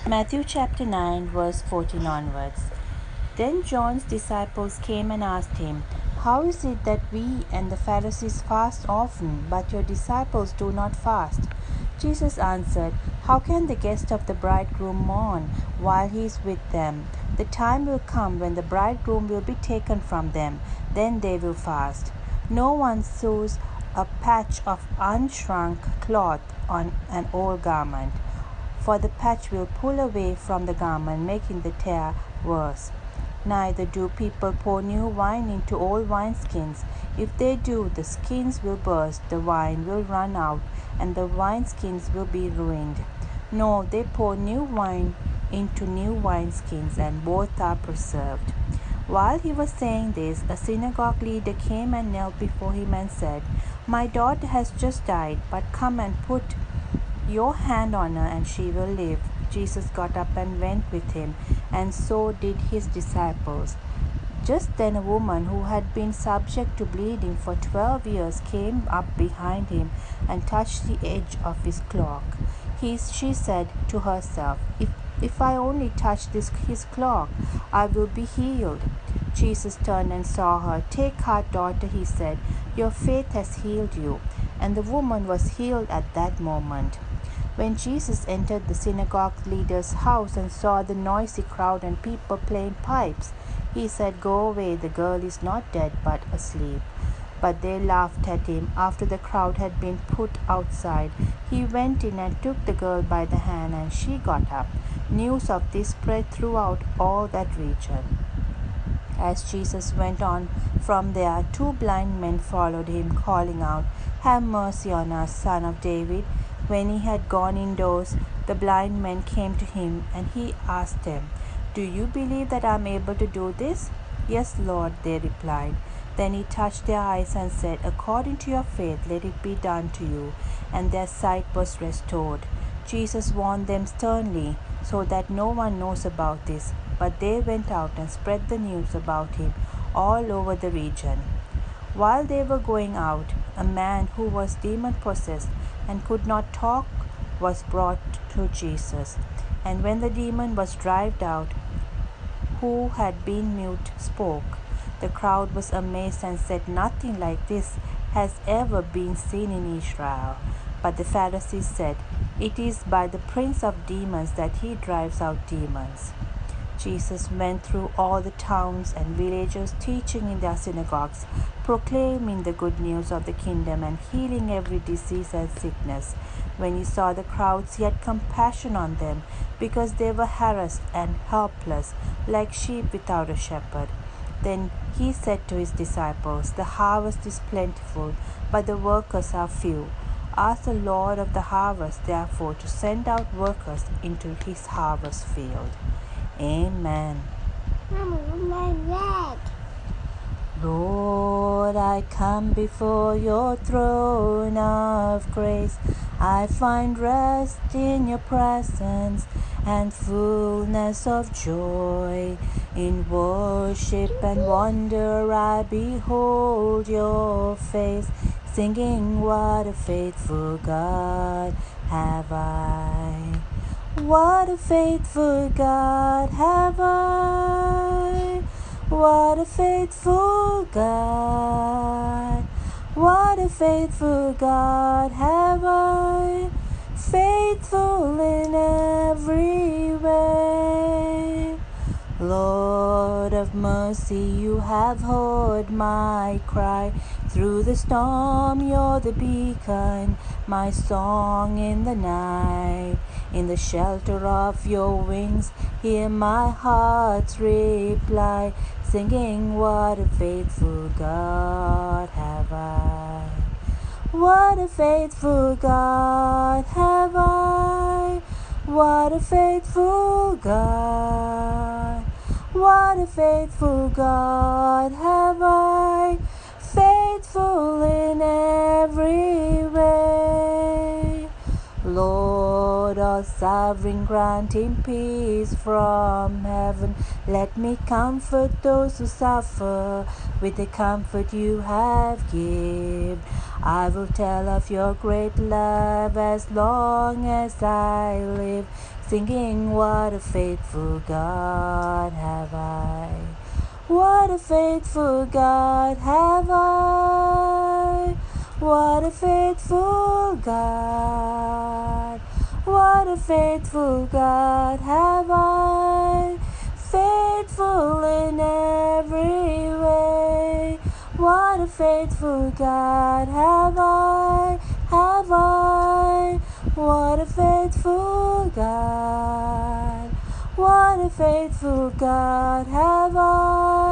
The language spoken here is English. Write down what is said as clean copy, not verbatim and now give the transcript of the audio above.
Matthew chapter 9, verse 14 onwards. Then John's disciples came and asked him, "How is it that we and the Pharisees fast often, but your disciples do not fast?" Jesus answered, "How can the guest of the bridegroom mourn while he is with them? The time will come when the bridegroom will be taken from them, then they will fast. No one sews a patch of unshrunk cloth on an old garment, for the patch will pull away from the garment, making the tear worse. Neither do people pour new wine into old wineskins. If they do, the skins will burst, the wine will run out, and the wineskins will be ruined. No, they pour new wine into new wineskins, and both are preserved." While he was saying this, a synagogue leader came and knelt before him and said, "My daughter has just died, but come and put your hand on her, and she will live." Jesus got up and went with him, and so did his disciples. Just then a woman who had been subject to bleeding for 12 years came up behind him and touched the edge of his cloak. She said to herself, If I only touch his cloak, I will be healed." Jesus turned and saw her. "Take heart, daughter," he said. "Your faith has healed you." And the woman was healed at that moment. When Jesus entered the synagogue leader's house and saw the noisy crowd and people playing pipes, he said, "Go away, the girl is not dead but asleep." But they laughed at him. After the crowd had been put outside, he went in and took the girl by the hand, and she got up. News of this spread throughout all that region. As Jesus went on from there, 2 blind men followed him, calling out, "Have mercy on us, Son of David." When he had gone indoors, the blind men came to him, and he asked them, "Do you believe that I am able to do this?" "Yes, Lord," they replied. Then he touched their eyes and said, "According to your faith, let it be done to you." And their sight was restored. Jesus warned them sternly, so that no one knows about this. But they went out and spread the news about him all over the region. While they were going out, a man who was demon-possessed and could not talk was brought to Jesus. And when the demon was driven out, who had been mute spoke. The crowd was amazed and said, "Nothing like this has ever been seen in Israel." But the Pharisees said, "It is by the prince of demons that he drives out demons." Jesus went through all the towns and villages, teaching in their synagogues, proclaiming the good news of the kingdom, and healing every disease and sickness. When he saw the crowds, he had compassion on them, because they were harassed and helpless, like sheep without a shepherd. Then he said to his disciples, "The harvest is plentiful, but the workers are few. Ask the Lord of the harvest, therefore, to send out workers into his harvest field." Amen. Lord, I come before your throne of grace. I find rest in your presence and fullness of joy. In worship and wonder I behold your face, singing, "What a faithful God have I." What a faithful God have I. What a faithful God. What a faithful God have I. Faithful in every way. Lord of mercy, you have heard my cry. Through the storm, you're the beacon, my song in the night. In the shelter of your wings, hear my heart's reply, singing, "What a faithful God have I." What a faithful God have I. What a faithful God. What a faithful God have I. Faithful in every way. Lord, all sovereign, grant him peace from heaven. Let me comfort those who suffer with the comfort you have given. I will tell of your great love as long as I live, singing, what a faithful God have I. What a faithful God have I. What a faithful God. What a faithful God have I. Faithful in every way. What a faithful God have I. Have I. What a faithful God. What a faithful God have I.